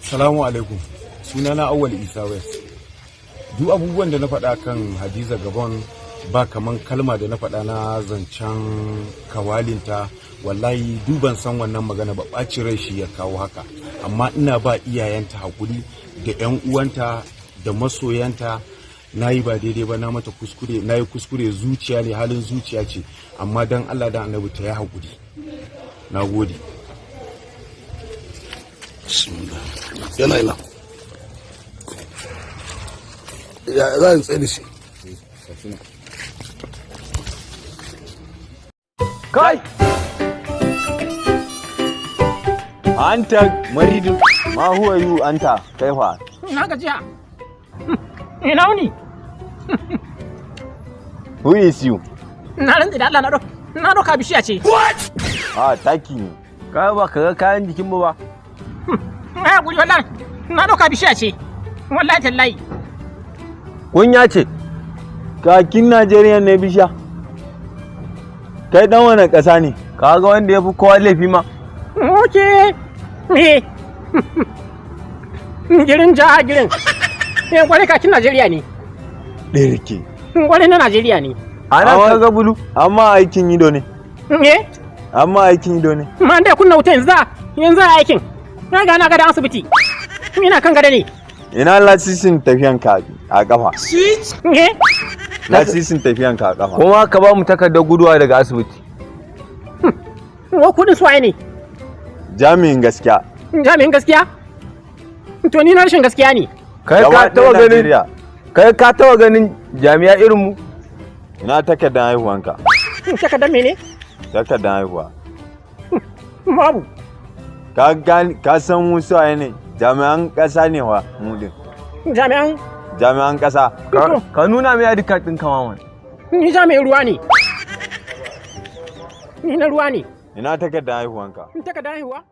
Salamu alaikum. Sunana Awwal Isa West. Duk abubuwan da na faɗa kan Hadiza Gabon ba kaman kalma da na faɗa na zancen kawalinta, wallahi duban san wannan magana ba, ɓaci rai shi ya kawo haka. Amma ina ba iyayenta hakuri da 'yan uwanta da masoyanta. Na yi ba daidai ba, na mata kuskure, na yi kuskure, zuciya ne, halin zuciya ce, amma dan Allah dan Annabi ta yi hakuri. Na gode. Yana ina ya za a tsaye da shi. Kai! Anta maridu, ma huwa yu anta kaifa? Na gajiya. Ina wuni? Who is you? Na rantsi da Allah na doka bishiya ce. What? Ah, taki ne. Kai ba ka ga kayan jikin mu ba? Ai guri wallahi. Na doka bishiya ce. Wallahi tallahi. Kunya ce. Kakin Najeriya ne bishiya. Kai dan wani ƙasa ne? Ka ga wanda ya fi kowa laifi ma? Okay. Me? Girin jaha girin. Gwari kakin Najeriya ne. Ɗirke. Gwari na Najeriya ne. Ana ka ga bulu? Amma aikin ido ne. Me? Amma aikin ido ne. Man da kunna wuta yanzu aikin. Na ga na gada asibiti. Ina kan gada ne. Ina lasisin tafiyan ka a kafa. Me? Lasisin tafiyan ka a kafa. Kuma ka ba mu takardar guduwa daga asibiti. Wa kudin suwaye ne? Jami'in gaskiya. Jami'in gaskiya? To ni na rashin gaskiya ne. Kai ka taba ganin jami'a irin mu? Ina takardar haihuwanka. Takardar mene? Takardar haihuwa. Babu. Ka san wasu waye ne? Jami'an ƙasa ne wa mu din. Jami'an ƙasa. Ka nuna mai ID card ɗin kama wani. Ni jami'in ruwa ne. Ni na ruwa ne. Ina takardar haihuwanka. Takardar haihuwa?